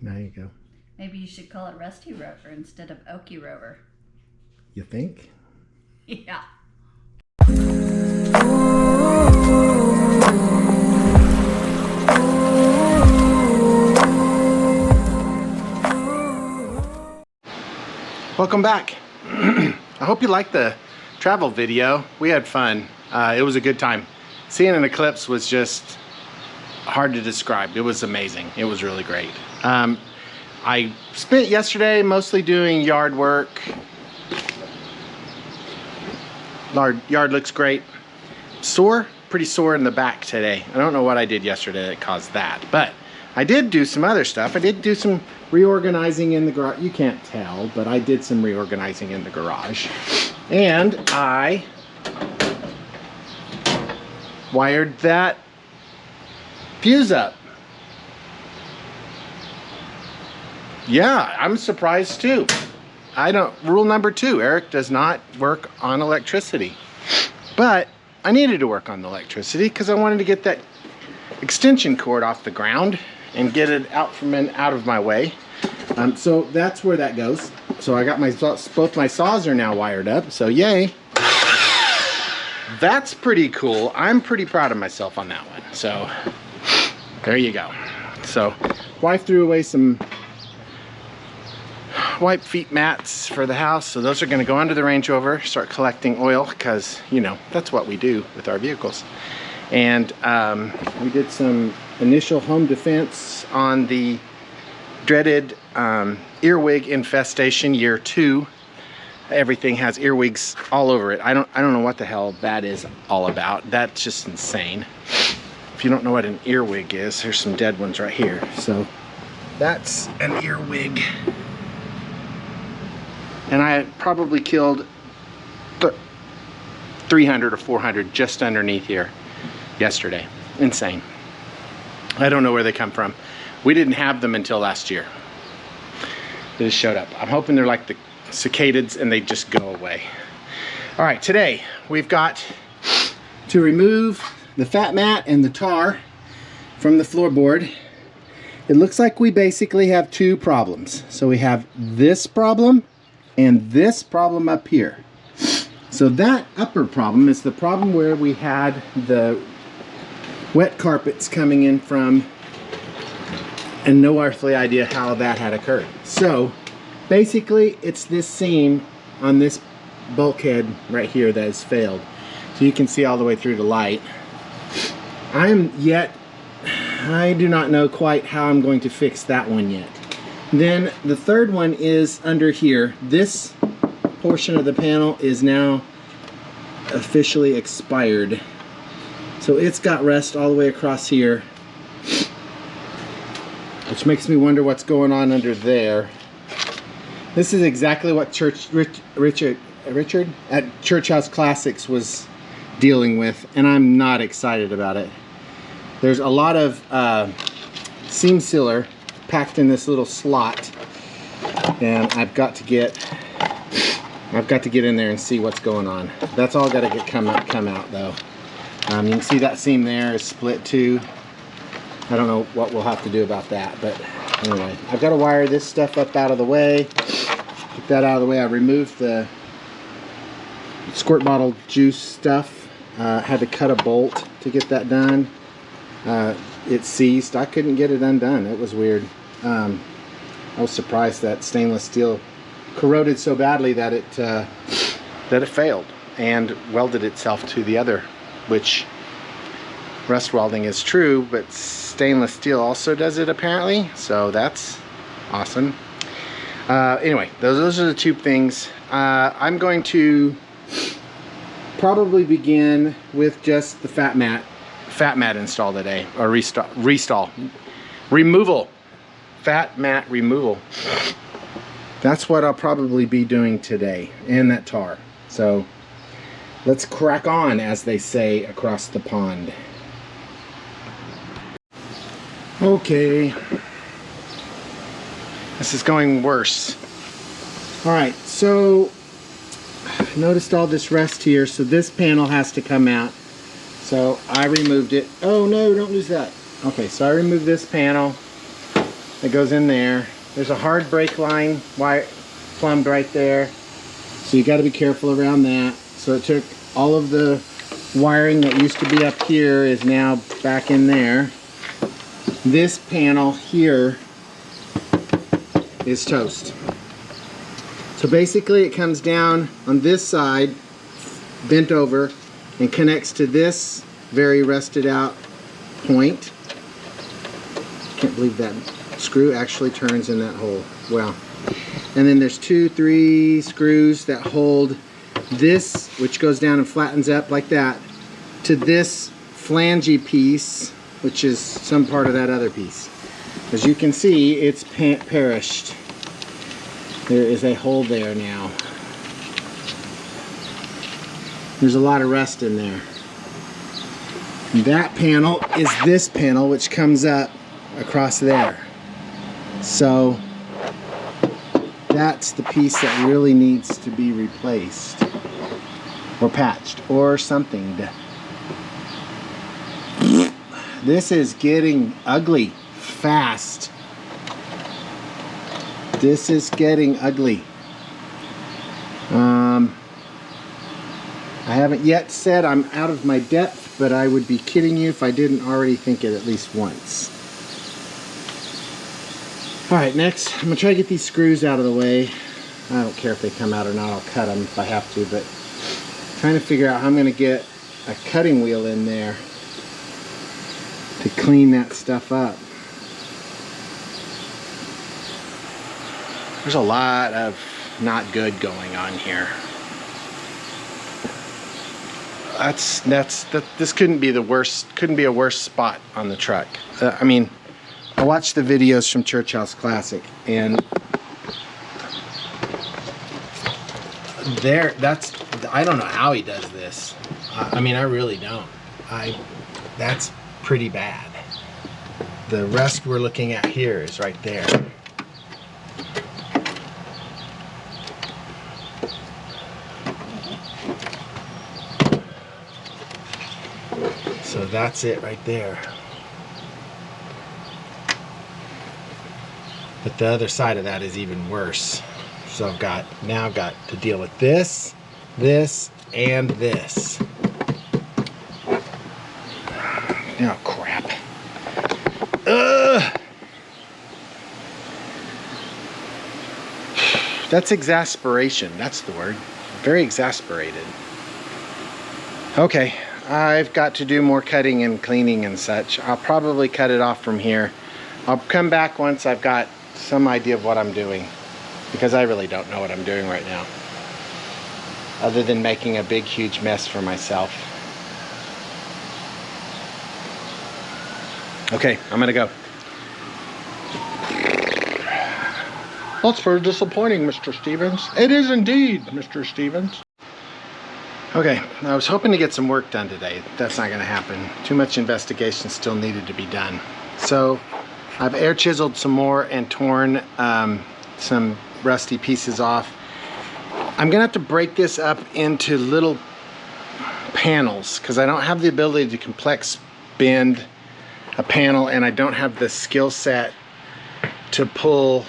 There you go. Maybe you should call it Rusty Rover instead of Okierover. You think? Yeah. Welcome back. I hope you liked the travel video. We had fun. It was a good time. Seeing an eclipse was just hard to describe. It was amazing. It was really great. I spent yesterday mostly doing yard work. Yard looks great. Sore, pretty sore in the back today. I don't know what I did yesterday that caused that, but I did do some other stuff. I did do some reorganizing in the garage. You can't tell, but I did some reorganizing in the garage. And I wired that fuse up. Yeah, I'm surprised too. Rule number 2, Eric does not work on electricity. But I needed to work on the electricity because I wanted to get that extension cord off the ground and get it out of my way. So that's where that goes. So I got both my saws are now wired up, so yay. That's pretty cool. I'm pretty proud of myself on that one. So there you go. So wife threw away some wipe feet mats for the house, so those are going to go under the Range Rover, start collecting oil, because you know that's what we do with our vehicles. And we did some initial home defense on the dreaded earwig infestation year 2. Everything has earwigs all over it. I don't know what the hell that is all about. That's just insane. If you don't know what an earwig is, there's some dead ones right here. So that's an earwig. And I probably killed 300 or 400 just underneath here yesterday. Insane. I don't know where they come from. We didn't have them until last year. They just showed up. I'm hoping they're like the cicadas and they just go away. All right, today we've got to remove the fat mat and the tar from the floorboard. It looks like we basically have 2 problems. So we have this problem and this problem up here. So that upper problem is the problem where we had the wet carpets coming in from, and no earthly idea how that had occurred. So basically it's this seam on this bulkhead right here that has failed. So you can see all the way through the light. I do not know quite how I'm going to fix that one yet. Then the third one is under here. This portion of the panel is now officially expired. So it's got rust all the way across here, which makes me wonder what's going on under there. This is exactly what Richard at Church House Classics was dealing with, and I'm not excited about it. There's a lot of seam sealer packed in this little slot, and I've got to get in there and see what's going on. That's all got to come out though. You can see that seam there is split too. I don't know what we'll have to do about that, but anyway, I've got to wire this stuff up out of the way. Get that out of the way. I removed the squirt bottle juice stuff. Had to cut a bolt to get that done. It seized. I couldn't get it undone. It was weird. I was surprised that stainless steel corroded so badly that it failed and welded itself to the other, which rust welding is true, but stainless steel also does it apparently, so that's awesome. Anyway, those are the 2 things. I'm going to probably begin with just the fat mat install today, or removal, fat mat removal. That's what I'll probably be doing today, and that tar. So let's crack on, as they say across the pond. Okay, this is going worse. All right, so I noticed all this rust here, so this panel has to come out. So I removed it. Oh no, don't lose that. Okay, so I removed this panel. that goes in there. There's a hard brake line wire plumbed right there. So you got to be careful around that. So it took all of the wiring that used to be up here is now back in there. This panel here is toast. So basically it comes down on this side, bent over, and connects to this very rusted out point. Can't believe that screw actually turns in that hole. Well, and then there's 2, 3 screws that hold this, which goes down and flattens up like that, to this flangey piece, which is some part of that other piece. As you can see, it's perished. There is a hole there now. There's a lot of rust in there. And that panel is this panel, which comes up across there. So that's the piece that really needs to be replaced or patched or something. This is getting ugly fast. This is getting ugly. I haven't yet said I'm out of my depth, but I would be kidding you if I didn't already think it at least once. Alright, next I'm going to try to get these screws out of the way. I don't care if they come out or not, I'll cut them if I have to, but trying to figure out how I'm going to get a cutting wheel in there to clean that stuff up. There's a lot of not good going on here. This couldn't be a worse spot on the truck. I mean, I watched the videos from Church House Classic, and I don't know how he does this. I mean, I really don't. That's pretty bad. The rest we're looking at here is right there. So that's it right there. But the other side of that is even worse. So I've got to deal with this, this, and this. Oh crap. Ugh. That's exasperation. That's the word. Very exasperated. Okay, I've got to do more cutting and cleaning and such. I'll probably cut it off from here. I'll come back once I've got some idea of what I'm doing, because I really don't know what I'm doing right now, other than making a big huge mess for myself. Okay, I'm gonna go. That's very disappointing, Mr. Stevens. It is indeed, Mr. Stevens. Okay, I was hoping to get some work done today. That's not gonna happen. Too much investigation still needed to be done. So I've air chiseled some more and torn some rusty pieces off. I'm gonna have to break this up into little panels because I don't have the ability to complex bend a panel, and I don't have the skill set to pull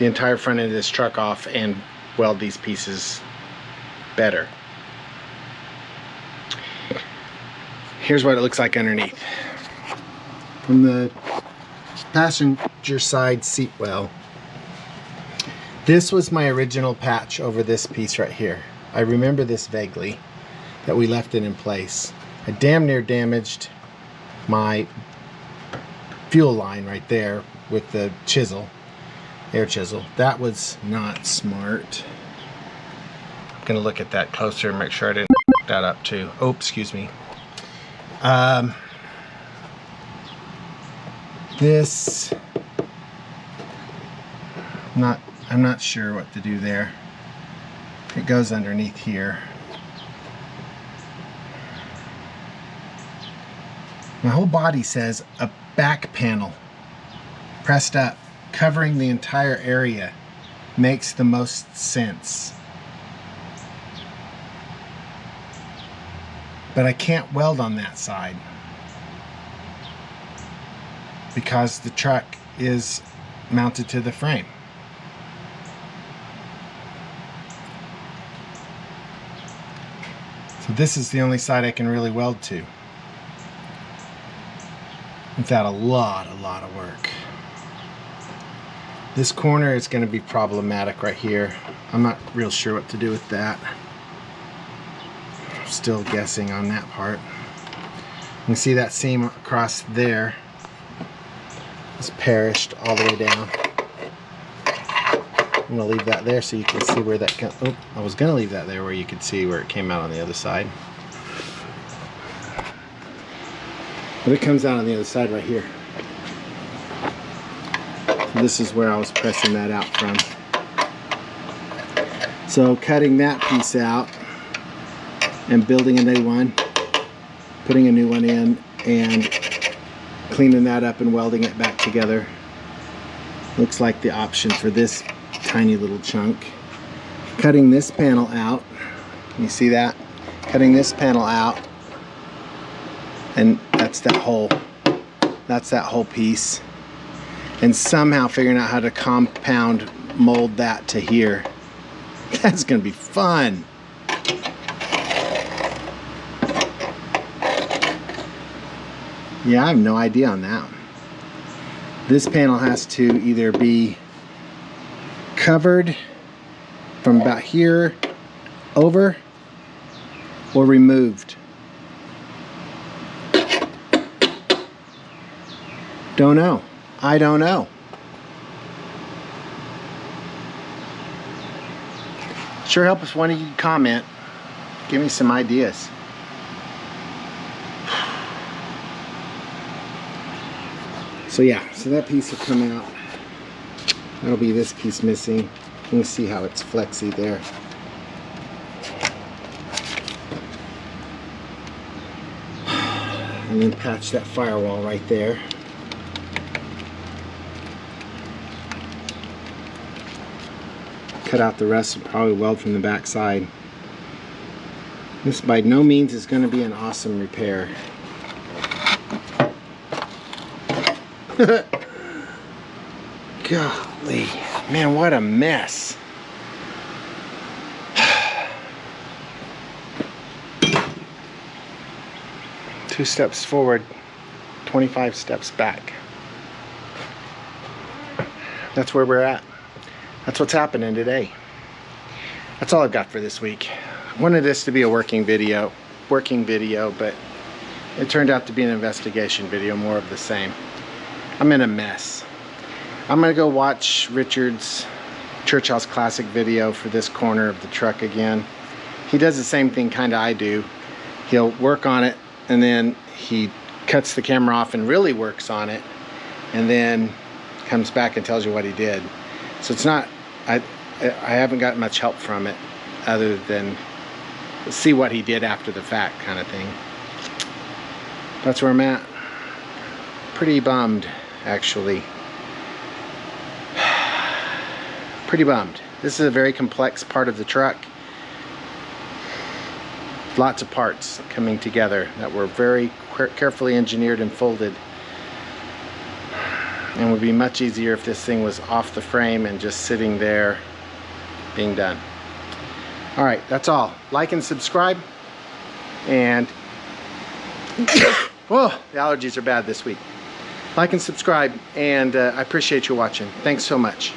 the entire front end of this truck off and weld these pieces better. Here's what it looks like underneath. From the passenger side seat well, this was my original patch over this piece right here. I remember this vaguely, that we left it in place. I damn near damaged my fuel line right there with the chisel, air chisel. That was not smart. I'm gonna look at that closer and make sure I didn't f that up too. Oh, excuse me. This, I'm not sure what to do there. It goes underneath here. My whole body says a back panel pressed up, covering the entire area makes the most sense. But I can't weld on that side because the truck is mounted to the frame. So this is the only side I can really weld to without a lot of work. This corner is going to be problematic right here. I'm not real sure what to do with that. Still guessing on that part. You can see that seam across there is perished all the way down. I'm going to leave that there so you can see where that comes. Oh, I was going to leave that there where you could see where it came out on the other side. But it comes out on the other side right here. So this is where I was pressing that out from. So cutting that piece out and building a new one, putting a new one in, and cleaning that up and welding it back together looks like the option for this tiny little chunk. Cutting this panel out, can you see that? Cutting this panel out, and that's that whole piece, and somehow figuring out how to compound mold that to here. That's gonna be fun. Yeah, I have no idea on that one. This panel has to either be covered from about here over or removed. Don't know. I don't know. Sure help if one of you comment. Give me some ideas. So yeah, so that piece will come out. That'll be this piece missing. You can see how it's flexy there. And then patch that firewall right there. Cut out the rest and probably weld from the back side. This by no means is going to be an awesome repair. Golly, man, what a mess. Two steps forward, 25 steps back. That's where we're at. That's what's happening today. That's all I've got for this week. I wanted this to be a working video, but it turned out to be an investigation video, more of the same. I'm in a mess. I'm gonna go watch Richard's Church House Classic video for this corner of the truck again. He does the same thing kind of I do. He'll work on it and then he cuts the camera off and really works on it and then comes back and tells you what he did. So it's not, I haven't got much help from it other than see what he did after the fact kind of thing. That's where I'm at. Pretty bummed, actually. Pretty bummed. This is a very complex part of the truck. Lots of parts coming together that were very carefully engineered and folded. And would be much easier if this thing was off the frame and just sitting there being done. All right, that's all. Like and subscribe. And whoa, the allergies are bad this week. Like and subscribe, and I appreciate you watching. Thanks so much.